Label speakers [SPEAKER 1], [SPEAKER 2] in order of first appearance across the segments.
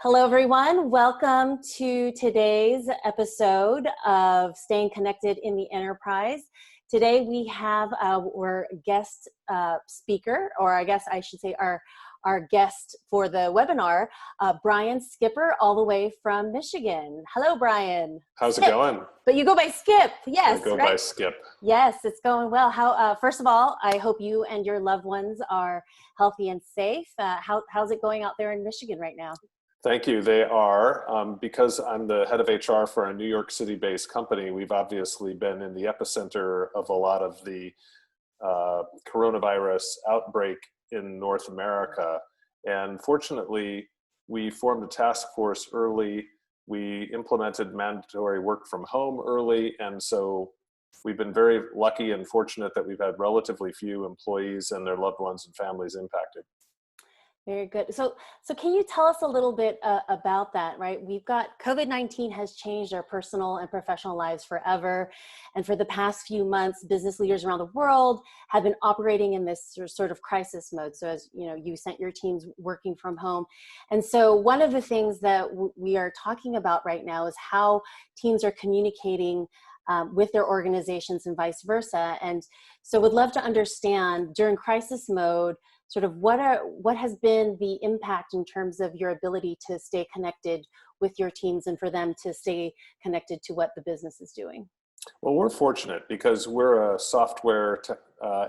[SPEAKER 1] Hello, everyone. Welcome to today's episode of Staying Connected in the Enterprise. Today we have our guest speaker, or I guess I should say our guest for the webinar, Brian Schipper, all the way from Michigan. Hello, Brian.
[SPEAKER 2] How's
[SPEAKER 1] Skip.
[SPEAKER 2] it going?
[SPEAKER 1] But you go by Skip, yes,
[SPEAKER 2] I go
[SPEAKER 1] right?
[SPEAKER 2] by Skip.
[SPEAKER 1] Yes, it's going well. How? First of all, I hope you and your loved ones are healthy and safe. How's it going out there in Michigan right now?
[SPEAKER 2] Thank you. They are. Because I'm the head of HR for a New York City-based company, we've obviously been in the epicenter of a lot of the coronavirus outbreak in North America. And fortunately, we formed a task force early. We implemented mandatory work from home early. And so we've been very lucky and fortunate that we've had relatively few employees and their loved ones and families impacted.
[SPEAKER 1] Very good. So can you tell us a little bit about that, right? We've got COVID-19 has changed our personal and professional lives forever. And for the past few months, business leaders around the world have been operating in this sort of crisis mode. So as you know, you sent your teams working from home. And so one of the things that we are talking about right now is how teams are communicating with their organizations and vice versa. And so would love to understand during crisis mode, sort of what has been the impact in terms of your ability to stay connected with your teams and for them to stay connected to what the business is doing?
[SPEAKER 2] Well, we're fortunate because we're a software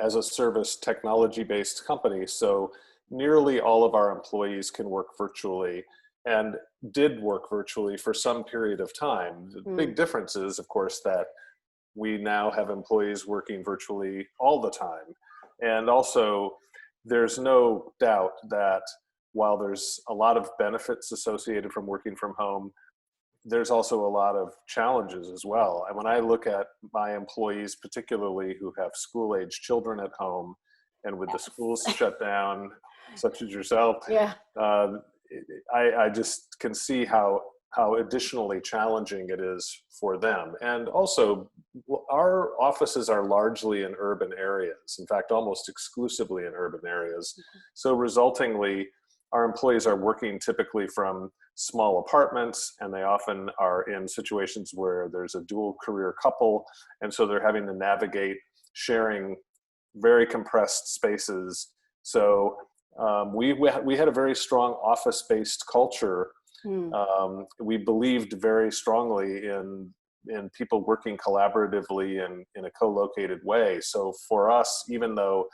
[SPEAKER 2] as a service technology-based company. So nearly all of our employees can work virtually and did work virtually for some period of time. The big difference is, of course, that we now have employees working virtually all the time. And also, there's no doubt that while there's a lot of benefits associated from working from home, there's also a lot of challenges as well. And when I look at my employees, particularly who have school-age children at home, and with the schools shut down, such as yourself, I just can see how additionally challenging it is for them. And also, our offices are largely in urban areas, in fact, almost exclusively in urban areas. So resultingly, our employees are working typically from small apartments, and they often are in situations where there's a dual career couple, and so they're having to navigate sharing very compressed spaces. So we had a very strong office-based culture. We believed very strongly in people working collaboratively and in a co-located way. So for us, even though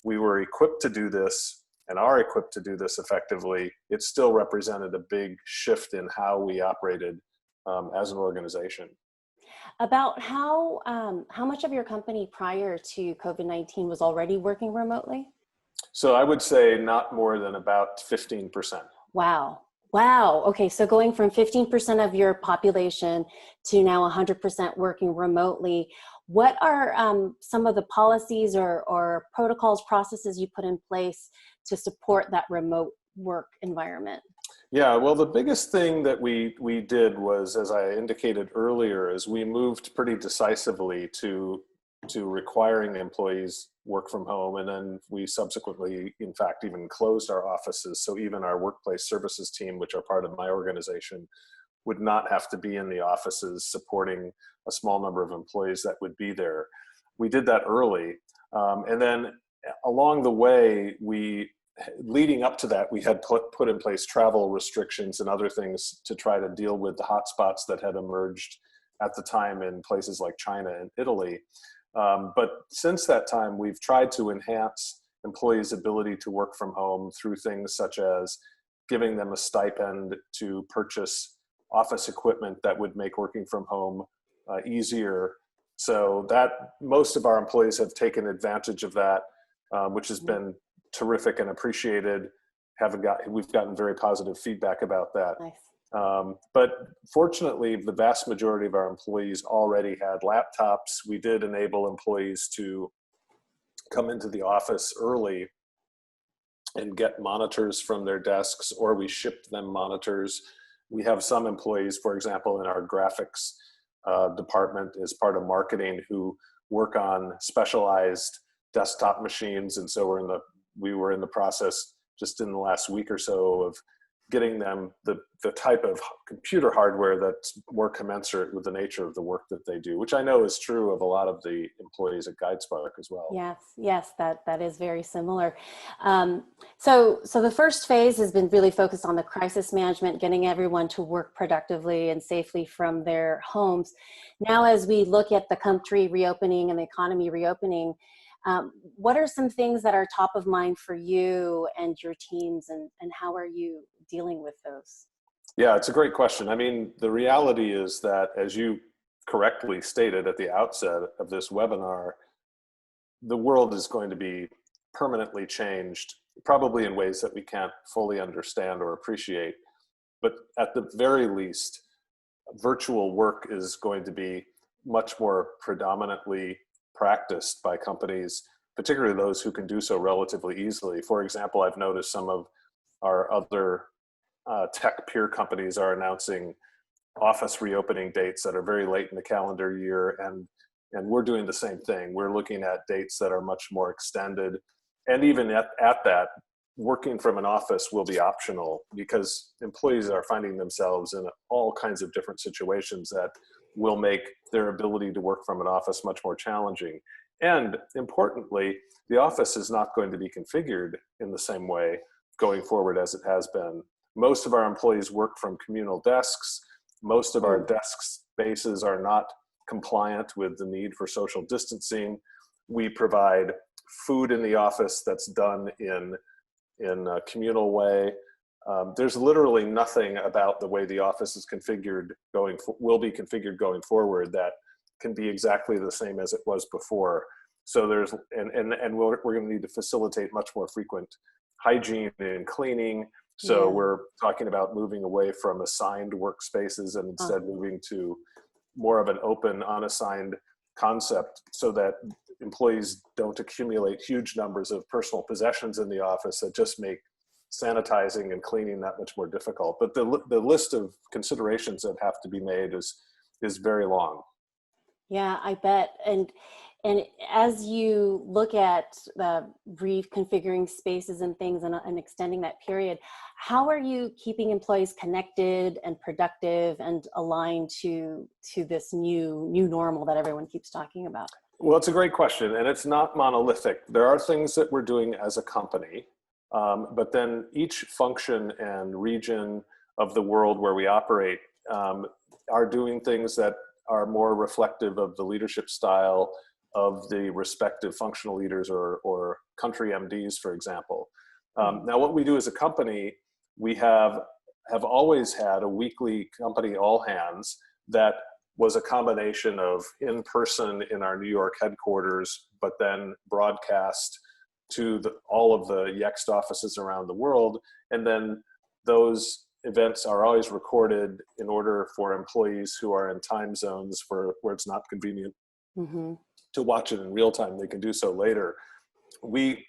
[SPEAKER 2] we were equipped to do this and are equipped to do this effectively, it still represented a big shift in how we operated as an organization.
[SPEAKER 1] About how much of your company prior to COVID-19 was already working remotely?
[SPEAKER 2] So I would say not more than about 15%.
[SPEAKER 1] Wow. Okay. So going from 15% of your population to now 100% working remotely, what are some of the policies or protocols, processes you put in place to support that remote work environment?
[SPEAKER 2] Yeah, well, the biggest thing that we did was, as I indicated earlier, is we moved pretty decisively to requiring employees work from home. And then we subsequently, in fact, even closed our offices. So even our workplace services team, which are part of my organization, would not have to be in the offices supporting a small number of employees that would be there. We did that early. And then along the way, leading up to that, we had put in place travel restrictions and other things to try to deal with the hotspots that had emerged at the time in places like China and Italy. But since that time, we've tried to enhance employees' ability to work from home through things such as giving them a stipend to purchase office equipment that would make working from home easier. So that most of our employees have taken advantage of that, which has been terrific and appreciated. We've gotten very positive feedback about that.
[SPEAKER 1] Nice.
[SPEAKER 2] But fortunately, the vast majority of our employees already had laptops. We did enable employees to come into the office early and get monitors from their desks, or we shipped them monitors. We have some employees, for example, in our graphics department as part of marketing who work on specialized desktop machines. And so we were in the process just in the last week or so of getting them the type of computer hardware that's more commensurate with the nature of the work that they do, which I know is true of a lot of the employees at GuideSpark as well.
[SPEAKER 1] Yes, that is very similar. So the first phase has been really focused on the crisis management, getting everyone to work productively and safely from their homes. Now, as we look at the country reopening and the economy reopening, what are some things that are top of mind for you and your teams, and how are you dealing with those?
[SPEAKER 2] Yeah, it's a great question. I mean, the reality is that, as you correctly stated at the outset of this webinar, the world is going to be permanently changed, probably in ways that we can't fully understand or appreciate. But at the very least, virtual work is going to be much more predominantly practiced by companies, particularly those who can do so relatively easily. For example, I've noticed some of our other tech peer companies are announcing office reopening dates that are very late in the calendar year, and we're doing the same thing. We're looking at dates that are much more extended, and even at that, working from an office will be optional, because employees are finding themselves in all kinds of different situations that will make their ability to work from an office much more challenging. And importantly, the office is not going to be configured in the same way going forward as it has been. Most of our employees work from communal desks. Most of our desk spaces are not compliant with the need for social distancing. We provide food in the office that's done in a communal way. There's literally nothing about the way the office is configured will be configured going forward that can be exactly the same as it was before. So there's, and we're going to need to facilitate much more frequent hygiene and cleaning. So we're talking about moving away from assigned workspaces and instead moving to more of an open, unassigned concept, so that employees don't accumulate huge numbers of personal possessions in the office that just make sanitizing and cleaning that much more difficult. But the list of considerations that have to be made is very long.
[SPEAKER 1] Yeah, I bet. And as you look at reconfiguring spaces and things and extending that period, how are you keeping employees connected and productive and aligned to this new normal that everyone keeps talking about?
[SPEAKER 2] Well, it's a great question, and it's not monolithic. There are things that we're doing as a company, but then each function and region of the world where we operate are doing things that are more reflective of the leadership style of the respective functional leaders or country MDs, for example. Now, what we do as a company, we have always had a weekly company all hands that was a combination of in-person in our New York headquarters, but then broadcast to all of the YEXT offices around the world. And then those events are always recorded in order for employees who are in time zones where it's not convenient to watch it in real time. They can do so later. We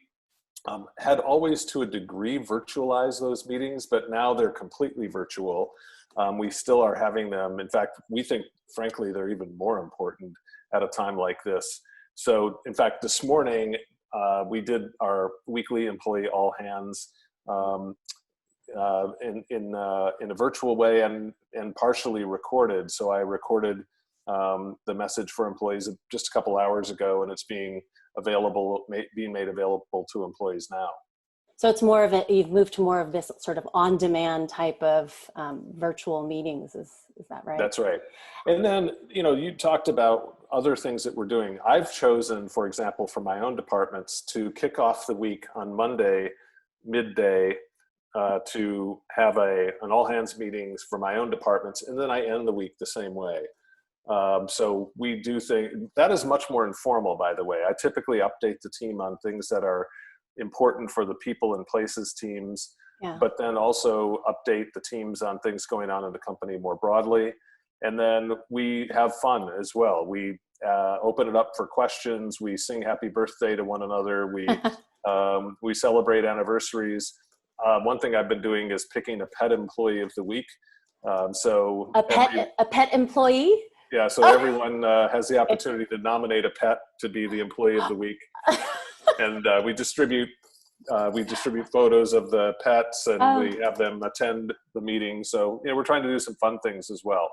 [SPEAKER 2] had always, to a degree, virtualized those meetings, but now they're completely virtual. We still are having them. In fact, we think, frankly, they're even more important at a time like this. So, in fact, this morning, we did our weekly employee all hands in a virtual way and partially recorded. So I recorded the message for employees just a couple hours ago, and it's being made available to employees now.
[SPEAKER 1] So it's more of you've moved to more of this sort of on-demand type of virtual meetings. Is that right?
[SPEAKER 2] That's right. And then, you talked about other things that we're doing. I've chosen, for example, for my own departments to kick off the week on Monday, midday, to have an all hands meetings for my own departments. And then I end the week the same way. So we do think that is much more informal, by the way. I typically update the team on things that are important for the people and places teams, but then also update the teams on things going on in the company more broadly. And then we have fun as well. We open it up for questions. We sing happy birthday to one another. We celebrate anniversaries. One thing I've been doing is picking a pet employee of the week. So
[SPEAKER 1] a pet employee?
[SPEAKER 2] Yeah, so everyone has the opportunity to nominate a pet to be the employee of the week. And we distribute We distribute photos of the pets, and
[SPEAKER 1] Oh,
[SPEAKER 2] we have them attend the meeting. So, we're trying to do some fun things as well.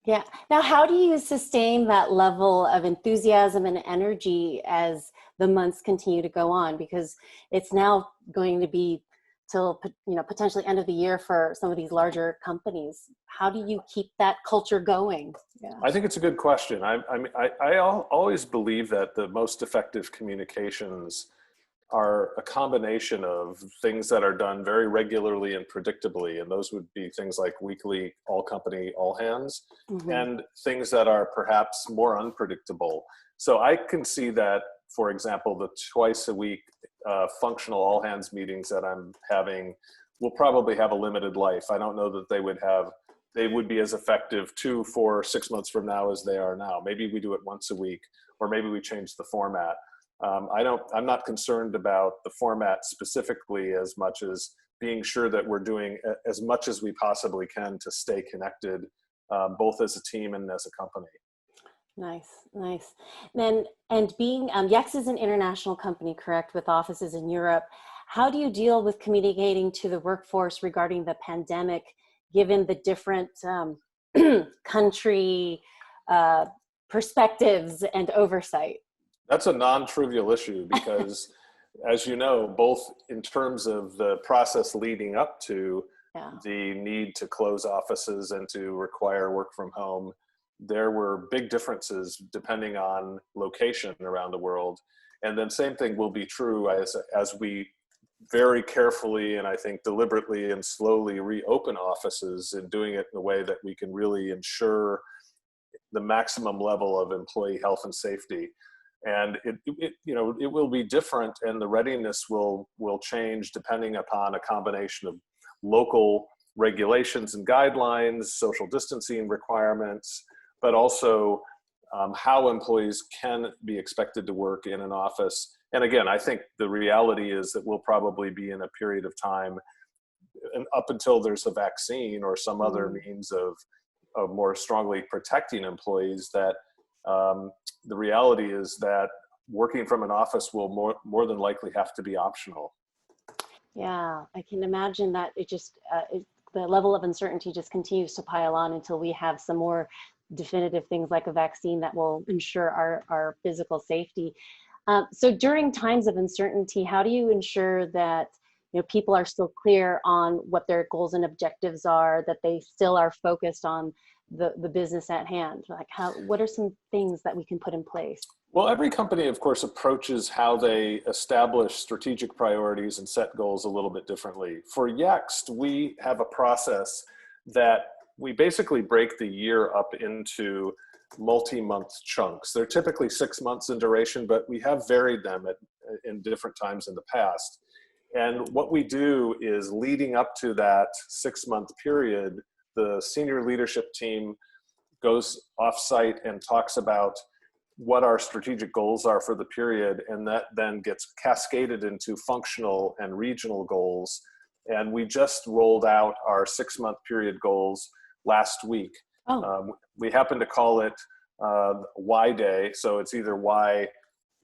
[SPEAKER 1] yeah. Now, how do you sustain that level of enthusiasm and energy as the months continue to go on? Because it's now going to be till, potentially end of the year for some of these larger companies. How do you keep that culture going? Yeah.
[SPEAKER 2] I think it's a good question. I always believe that the most effective communications are a combination of things that are done very regularly and predictably. And those would be things like weekly all company, all hands,
[SPEAKER 1] Hmm.
[SPEAKER 2] and things that are perhaps more unpredictable. So I can see that, for example, the twice a week functional all hands meetings that I'm having will probably have a limited life. I don't know that they would be as effective 2, 4, 6 months from now as they are now. Maybe we do it once a week, or maybe we change the format. I'm not concerned about the format specifically as much as being sure that we're doing as much as we possibly can to stay connected, both as a team and as a company.
[SPEAKER 1] Nice, nice. And being YEXT is an international company, correct, with offices in Europe. How do you deal with communicating to the workforce regarding the pandemic, given the different country perspectives and oversight?
[SPEAKER 2] That's a non-trivial issue because, as you know, both in terms of the process leading up to
[SPEAKER 1] Yeah.
[SPEAKER 2] the need to close offices and to require work from home, there were big differences depending on location around the world. And then same thing will be true as we very carefully and I think deliberately and slowly reopen offices, and doing it in a way that we can really ensure the maximum level of employee health and safety. And it will be different, and the readiness will change depending upon a combination of local regulations and guidelines, social distancing requirements, but also how employees can be expected to work in an office. And again, I think the reality is that we'll probably be in a period of time, and up until there's a vaccine or some other means of more strongly protecting employees, that the reality is that working from an office will more than likely have to be optional.
[SPEAKER 1] Yeah, I can imagine that the level of uncertainty just continues to pile on until we have some more definitive things like a vaccine that will ensure our physical safety. So during times of uncertainty, how do you ensure that people are still clear on what their goals and objectives are, that they still are focused on the business at hand? Like what are some things that we can put in place?
[SPEAKER 2] Well, every company, of course, approaches how they establish strategic priorities and set goals a little bit differently. For YEXT, we have a process that we basically break the year up into multi-month chunks. They're typically 6 months in duration, but we have varied them in different times in the past. And what we do is, leading up to that 6-month period, the senior leadership team goes off-site and talks about what our strategic goals are for the period, and that then gets cascaded into functional and regional goals. And we just rolled out our 6-month period goals last week.
[SPEAKER 1] Oh,
[SPEAKER 2] We happen to call it Y Day, so it's either Y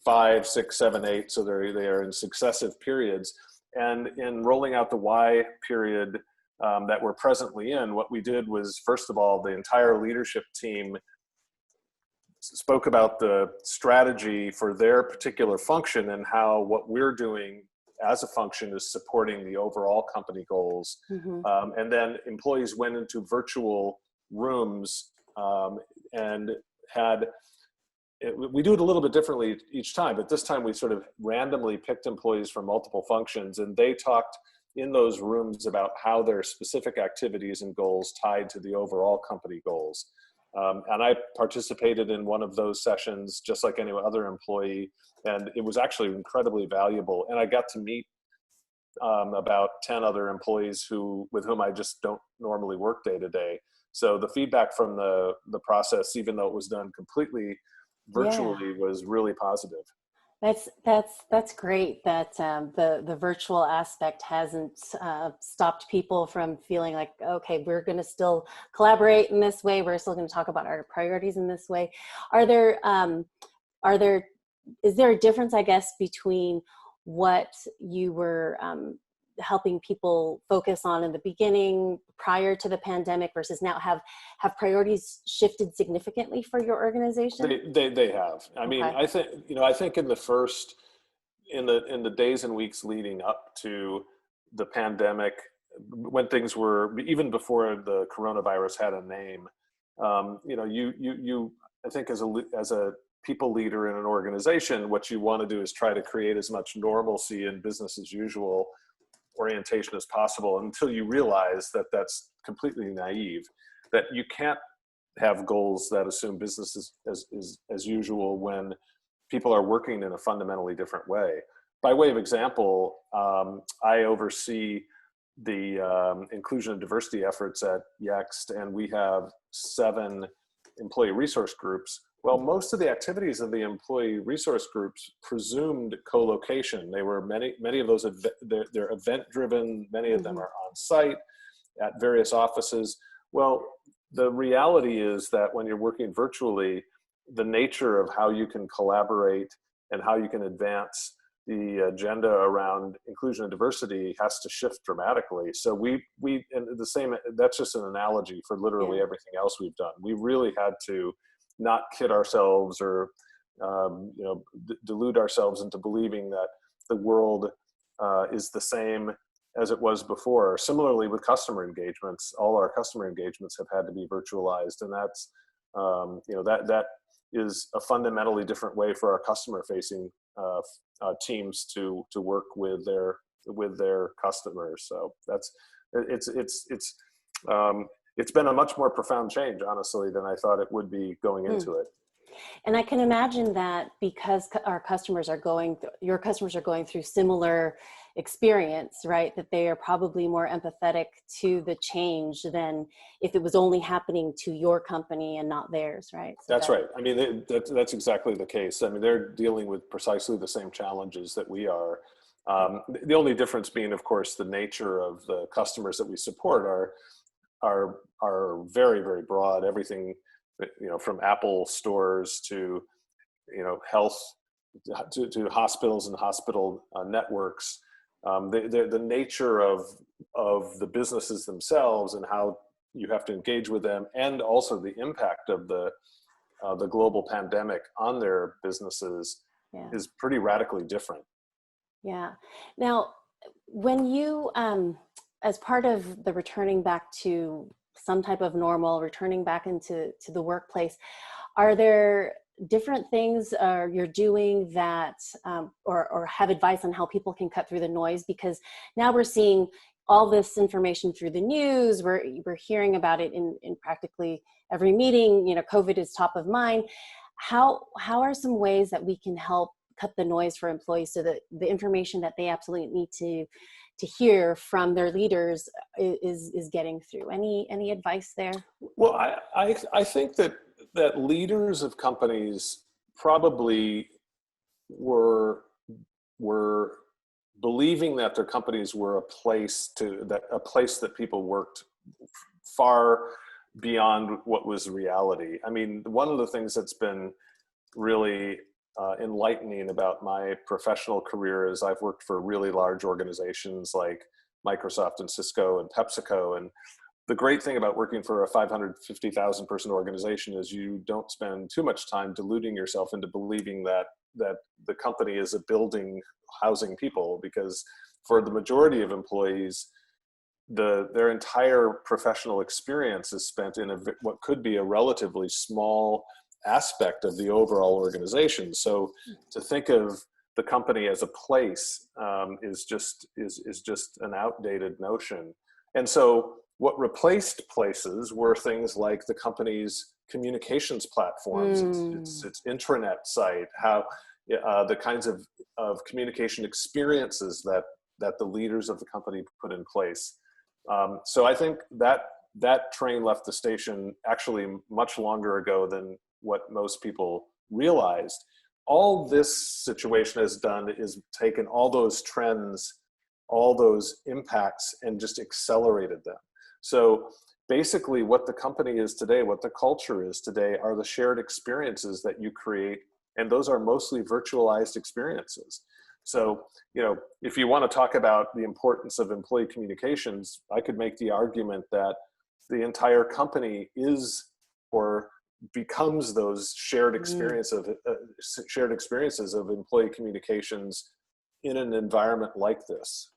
[SPEAKER 2] 5, 6, 7, 8, so they are in successive periods. And in rolling out the Y period that we're presently in, what we did was, first of all, the entire leadership team spoke about the strategy for their particular function and how what we're doing as a function is supporting the overall company goals.
[SPEAKER 1] mm-hmm.
[SPEAKER 2] And then employees went into virtual rooms and we do it a little bit differently each time, but this time we sort of randomly picked employees from multiple functions, and they talked in those rooms about how their specific activities and goals tied to the overall company goals. And I participated in one of those sessions just like any other employee, and it was actually incredibly valuable. And I got to meet about 10 other employees with whom I just don't normally work day to day. So the feedback from the process, even though it was done completely virtually, was really positive.
[SPEAKER 1] That's great that the virtual aspect hasn't stopped people from feeling like, okay, we're going to still collaborate in this way. We're still going to talk about our priorities in this way. Are there is there a difference, I guess, between what you were helping people focus on in the beginning prior to the pandemic versus now? Have priorities shifted significantly for your organization?
[SPEAKER 2] They have. I mean,
[SPEAKER 1] Okay.
[SPEAKER 2] I think in the days and weeks leading up to the pandemic, when things were, even before the coronavirus had a name, I think as a people leader in an organization, what you want to do is try to create as much normalcy and business as usual orientation as possible, until you realize that that's completely naive, that you can't have goals that assume business as usual when people are working in a fundamentally different way. By way of example, I oversee the inclusion and diversity efforts at YEXT, and we have 7 employee resource groups. Well, most of the activities of the employee resource groups presumed co-location. They were many of those, they're event-driven. Many of them are on site at various offices. Well, the reality is that when you're working virtually, the nature of how you can collaborate and how you can advance the agenda around inclusion and diversity has to shift dramatically. So and the same, that's just an analogy for literally everything else we've done. We really had to not kid ourselves or delude ourselves into believing that the world is the same as it was before. Similarly with customer engagements, all our customer engagements have had to be virtualized, and that's that is a fundamentally different way for our customer facing teams to work with their customers. So it's been a much more profound change, honestly, than I thought it would be going into it.
[SPEAKER 1] And I can imagine that because your customers are going through similar experience, right? That they are probably more empathetic to the change than if it was only happening to your company and not theirs, right? So
[SPEAKER 2] that's right. I mean, that's exactly the case. I mean, they're dealing with precisely the same challenges that we are. The only difference being, of course, the nature of the customers that we support are very, very broad. Everything, from Apple stores to, health, to hospitals and hospital networks. The nature of the businesses themselves and how you have to engage with them, and also the impact of the global pandemic on their businesses is pretty radically different.
[SPEAKER 1] Yeah. Now, when you, as part of the returning back to some type of normal, returning back into the workplace, are there different things you're doing that, or have advice on how people can cut through the noise? Because now we're seeing all this information through the news. We're hearing about it in practically every meeting. COVID is top of mind. How are some ways that we can help cut the noise for employees so that the information that they absolutely need to hear from their leaders is getting through? Any advice there?
[SPEAKER 2] Well, I think that leaders of companies probably were believing that their companies were a place that people worked far beyond what was reality. I mean, one of the things that's been really enlightening about my professional career is I've worked for really large organizations like Microsoft and Cisco and PepsiCo. And the great thing about working for a 550,000 person organization is you don't spend too much time deluding yourself into believing that the company is a building housing people, because for the majority of employees, their entire professional experience is spent in what could be a relatively small aspect of the overall organization. So to think of the company as a place is just an outdated notion. And so what replaced places were things like the company's communications platforms, its intranet site, how the kinds of communication experiences that the leaders of the company put in place. So I think that train left the station actually much longer ago than what most people realized. All this situation has done is taken all those trends, all those impacts, and just accelerated them. So basically what the company is today, what the culture is today, are the shared experiences that you create, and those are mostly virtualized experiences. So, if you want to talk about the importance of employee communications, I could make the argument that the entire company is or becomes those shared shared experiences of employee communications in an environment like this.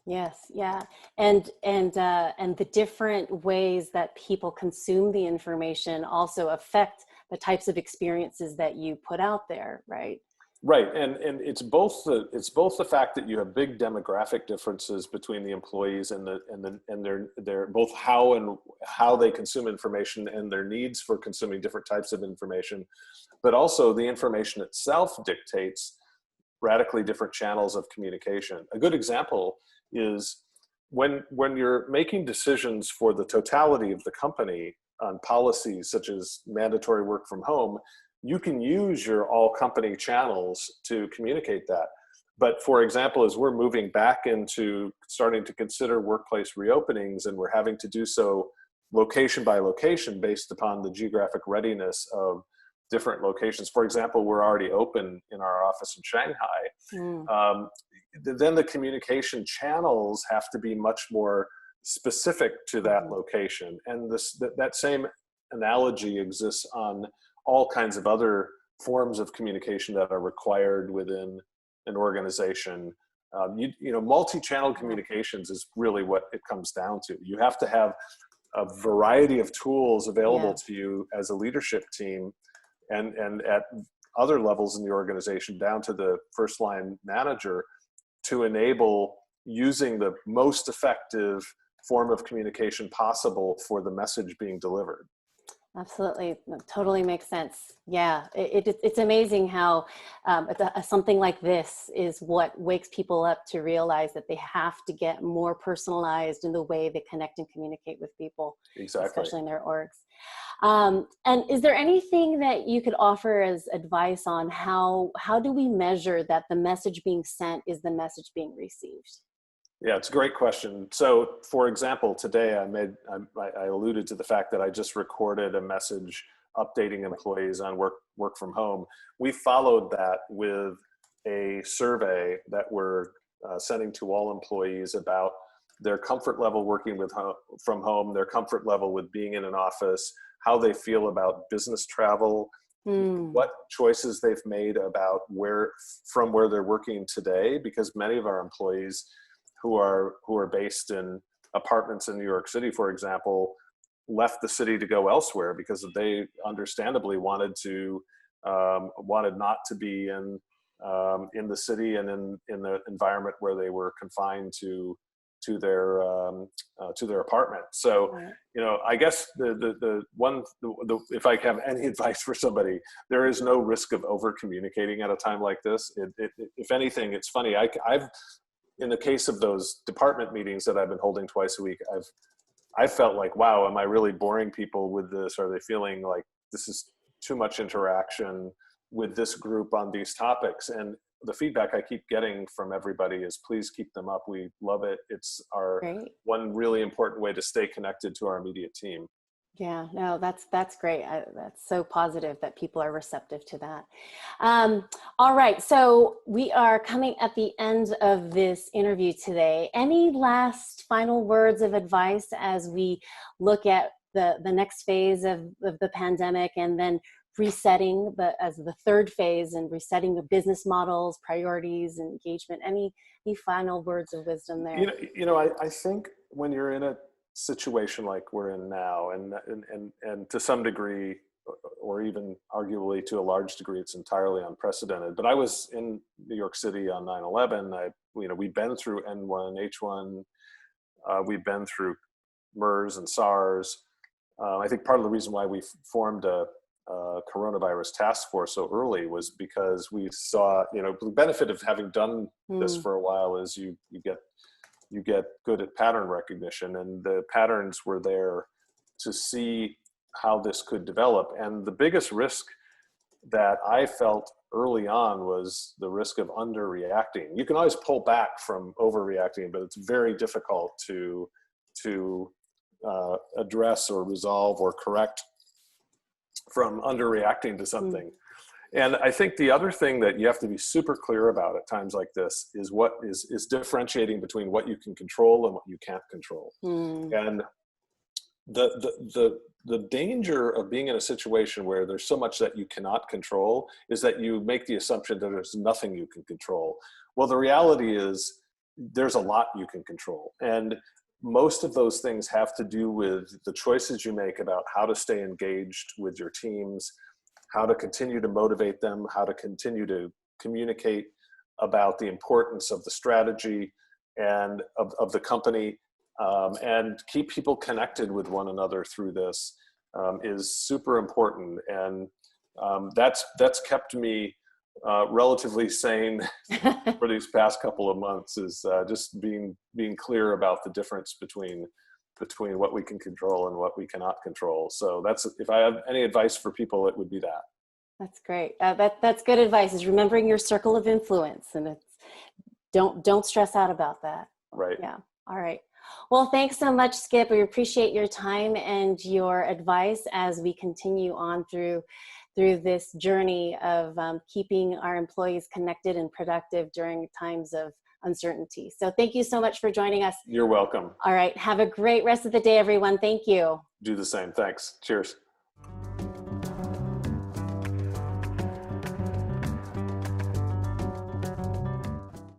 [SPEAKER 1] Yes, yeah. And the different ways that people consume the information also affect the types of experiences that you put out there, right?
[SPEAKER 2] Right, and it's both the fact that you have big demographic differences between the employees and their both how they consume information and their needs for consuming different types of information, but also the information itself dictates radically different channels of communication. A good example is when you're making decisions for the totality of the company on policies such as mandatory work from home, you can use your all company channels to communicate that. But for example, as we're moving back into starting to consider workplace reopenings, and we're having to do so location by location based upon the geographic readiness of different locations. For example, we're already open in our office in Shanghai. Then the communication channels have to be much more specific to that location. And that same analogy exists on all kinds of other forms of communication that are required within an organization. Multi-channel communications is really what it comes down to. You have to have a variety of tools available to you as a leadership team and at other levels in the organization down to the first line manager to enable using the most effective form of communication possible for the message being delivered.
[SPEAKER 1] Absolutely. That totally makes sense. Yeah. It's amazing how something like this is what wakes people up to realize that they have to get more personalized in the way they connect and communicate with people,
[SPEAKER 2] Exactly.
[SPEAKER 1] Especially in their orgs. And is there anything that you could offer as advice on how do we measure that the message being sent is the message being received?
[SPEAKER 2] Yeah, it's a great question. So, for example, today I alluded to the fact that I just recorded a message updating employees on work from home. We followed that with a survey that we're sending to all employees about their comfort level working from home, their comfort level with being in an office, how they feel about business travel, what choices they've made about where they're working today, because many of our employees who are based in apartments in New York City, for example, left the city to go elsewhere because they understandably wanted not to be in the city and in the environment where they were confined to their apartment. So, I guess if I have any advice for somebody, there is no risk of over communicating at a time like this. If anything, it's funny. I've in the case of those department meetings that I've been holding twice a week, I felt like, wow, am I really boring people with this? Are they feeling like this is too much interaction with this group on these topics? And the feedback I keep getting from everybody is, please keep them up. We love it. It's our one really important way to stay connected to our immediate team.
[SPEAKER 1] Yeah, no, that's great. That's so positive that people are receptive to that. All right, so we are coming at the end of this interview today. Any last final words of advice as we look at the next phase of the pandemic, and then resetting as the third phase, and resetting the business models, priorities, and engagement? Any final words of wisdom there?
[SPEAKER 2] I think when you're in a situation like we're in now, and to some degree, or even arguably to a large degree, it's entirely unprecedented. But I was in New York City on 9/11. We've been through N1, H1, we've been through MERS and SARS. I think part of the reason why we formed a coronavirus task force so early was because we saw, the benefit of having done this for a while is you get good at pattern recognition, and the patterns were there to see how this could develop. And the biggest risk that I felt early on was the risk of underreacting. You can always pull back from overreacting, but it's very difficult to address or resolve or correct from underreacting to something. And I think the other thing that you have to be super clear about at times like this is what is differentiating between what you can control and what you can't control.
[SPEAKER 1] Mm.
[SPEAKER 2] And the danger of being in a situation where there's so much that you cannot control is that you make the assumption that there's nothing you can control. Well, the reality is there's a lot you can control. And most of those things have to do with the choices you make about how to stay engaged with your teams, how to continue to motivate them, how to continue to communicate about the importance of the strategy and of the company, and keep people connected with one another through this is super important. And that's kept me relatively sane for these past couple of months, is just being clear about the difference between what we can control and what we cannot control. So that's, if I have any advice for people, it would be that.
[SPEAKER 1] That's great. That's good advice, is remembering your circle of influence, and it's don't stress out about that.
[SPEAKER 2] Right.
[SPEAKER 1] Yeah. All right. Well, thanks so much, Skip. We appreciate your time and your advice as we continue on through this journey of keeping our employees connected and productive during times of uncertainty. So thank you so much for joining us.
[SPEAKER 2] You're welcome.
[SPEAKER 1] All right. Have a great rest of the day, everyone. Thank you.
[SPEAKER 2] Do the same. Thanks. Cheers.